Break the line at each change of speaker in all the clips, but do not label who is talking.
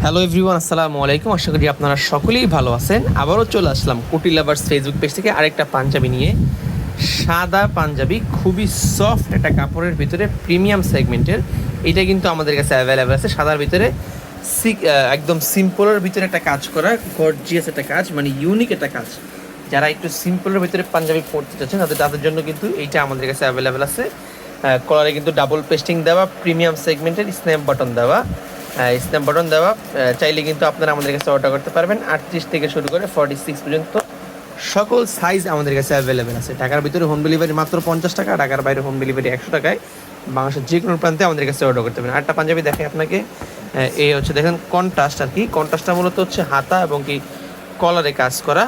Hello everyone, আসসালামু আলাইকুম। আশা করি আপনারা সকলেই ভালো আছেন। আবারও চলে আসলাম কুটি লাভার্স ফেসবুক পেজ থেকে আরেকটা পাঞ্জাবি নিয়ে। সাদা পাঞ্জাবি, খুবই সফট একটা কাপড়ের ভিতরে, প্রিমিয়াম সেগমেন্টের। এটা কিন্তু আমাদের কাছে অ্যাভেলেবেল আছে। সাদার ভিতরে একদম সিম্পলের ভিতরে একটা কাজ করা, গর্জিয়াস একটা কাজ, মানে ইউনিক একটা কাজ। যারা একটু সিম্পলের ভিতরে পাঞ্জাবি পরতে চাচ্ছেন তাদের জন্য কিন্তু এইটা আমাদের কাছে অ্যাভেলেবেল আছে। কলারে কিন্তু ডাবল পেস্টিং দেওয়া, প্রিমিয়াম সেগমেন্টের, স্ন্যাপ বাটন দেওয়া। চাইলে কিন্তু আপনারা আমাদের কাছে অর্ডার করতে পারবেন। 38 থেকে শুরু করে 46 পর্যন্ত সকল সাইজ আমাদের কাছে অ্যাভেলেবেল আছে। ঢাকার ভিতরে হোম ডেলিভারি মাত্র 50 টাকা, ঢাকার বাইরে হোম ডেলিভারি 100 টাকায়। বাংলাদেশের যে কোনো প্রান্তে আমাদের কাছে অর্ডার করতে পারেন। আরেকটা পাঞ্জাবি দেখে আপনাকে, এই হচ্ছে দেখেন কন্ট্রাস্ট আর কি। কন্ট্রাস্টটা মূলত হচ্ছে হাতা এবং কি কলারে কাজ করা,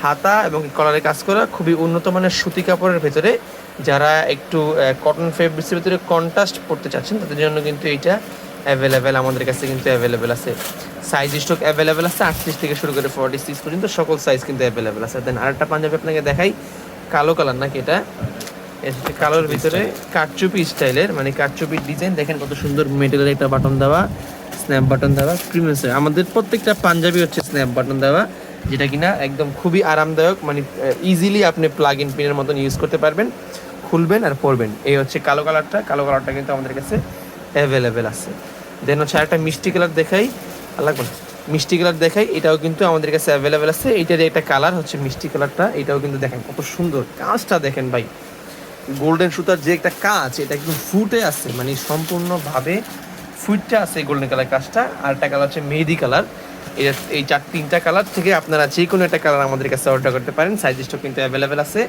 হাতা এবং কলারে কাজ করা, খুবই উন্নত মানের সুতি কাপড়ের ভেতরে। যারা একটু কটন ফেব্রিক্সের ভিতরে কন্ট্রাস্ট পড়তে চাচ্ছেন তাদের জন্য কিন্তু এইটা অ্যাভেলেবেল আমাদের কাছে কিন্তু অ্যাভেলেবেল আছে। সাইজ স্টক অ্যাভেলেবেল আছে 38 থেকে শুরু করে 46 পর্যন্ত সকল সাইজ কিন্তু অ্যাভেলেবেল আছে। দেন আরেকটা পাঞ্জাবি আপনাকে দেখাই, কালো কালার নাকি এটা, কালোর ভিতরে কারচুপি স্টাইলের, মানে কারচুপির ডিজাইন। দেখেন কত সুন্দর মেটেরিয়ালের একটা বাটন দেওয়া, স্ন্যাপ বাটন দেওয়া, প্রিমিয়াম। আমাদের প্রত্যেকটা পাঞ্জাবি হচ্ছে স্ন্যাপ বাটন দেওয়া, যেটা কিনা একদম খুবই আরামদায়ক, মানে ইজিলি আপনি প্লাগ ইন পিনের মতন ইউজ করতে পারবেন, খুলবেন আর পরবেন। এই হচ্ছে কালো কালারটা কিন্তু আমাদের কাছে অ্যাভেলেবেল আছে। দেন হচ্ছে আরেকটা মিষ্টি কালার দেখাই, মিষ্টি কালার দেখাই, এটাও কিন্তু আমাদের কাছে অ্যাভেলেবেল আছে। এইটার একটা কালার হচ্ছে মিষ্টি কালারটা, এটাও কিন্তু দেখেন কত সুন্দর কাজটা। দেখেন ভাই, গোল্ডেন সুতার যে একটা কাজ, এটা কিন্তু ফুটে আছে, মানে সম্পূর্ণভাবে ফুটটা আছে গোল্ডেন কালার কাজটা। আর একটা কালার হচ্ছে মেহেদি কালার। এই তিনটা কালার থেকে আপনারা যে কোনো একটা কালার আমাদের কাছে অর্ডার করতে পারেন। সাইজ স্টক কিন্তু অ্যাভেলেবেল আছে।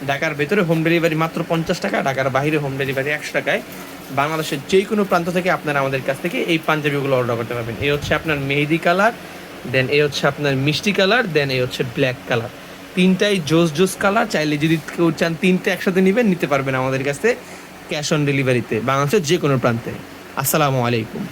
ঢাকার ভেতরে হোম ডেলিভারি মাত্র 50 টাকা, ঢাকার বাইরে হোম ডেলিভারি 100 টাকায়। বাংলাদেশের যে কোনো প্রান্ত থেকে আপনারা আমাদের কাছ থেকে এই পাঞ্জাবিগুলো অর্ডার করতে পারবেন। এই হচ্ছে আপনার মেহেদি কালার, দেন এই হচ্ছে আপনার মিষ্টি কালার, দেন এই হচ্ছে ব্ল্যাক কালার। তিনটাই জোস কালার। চাইলে যদি কেউ চান তিনটে একসাথে নিতে পারবেন আমাদের কাছে, ক্যাশ অন ডেলিভারিতে, বাংলাদেশের যে কোনো প্রান্তে। আসসালামু আলাইকুম।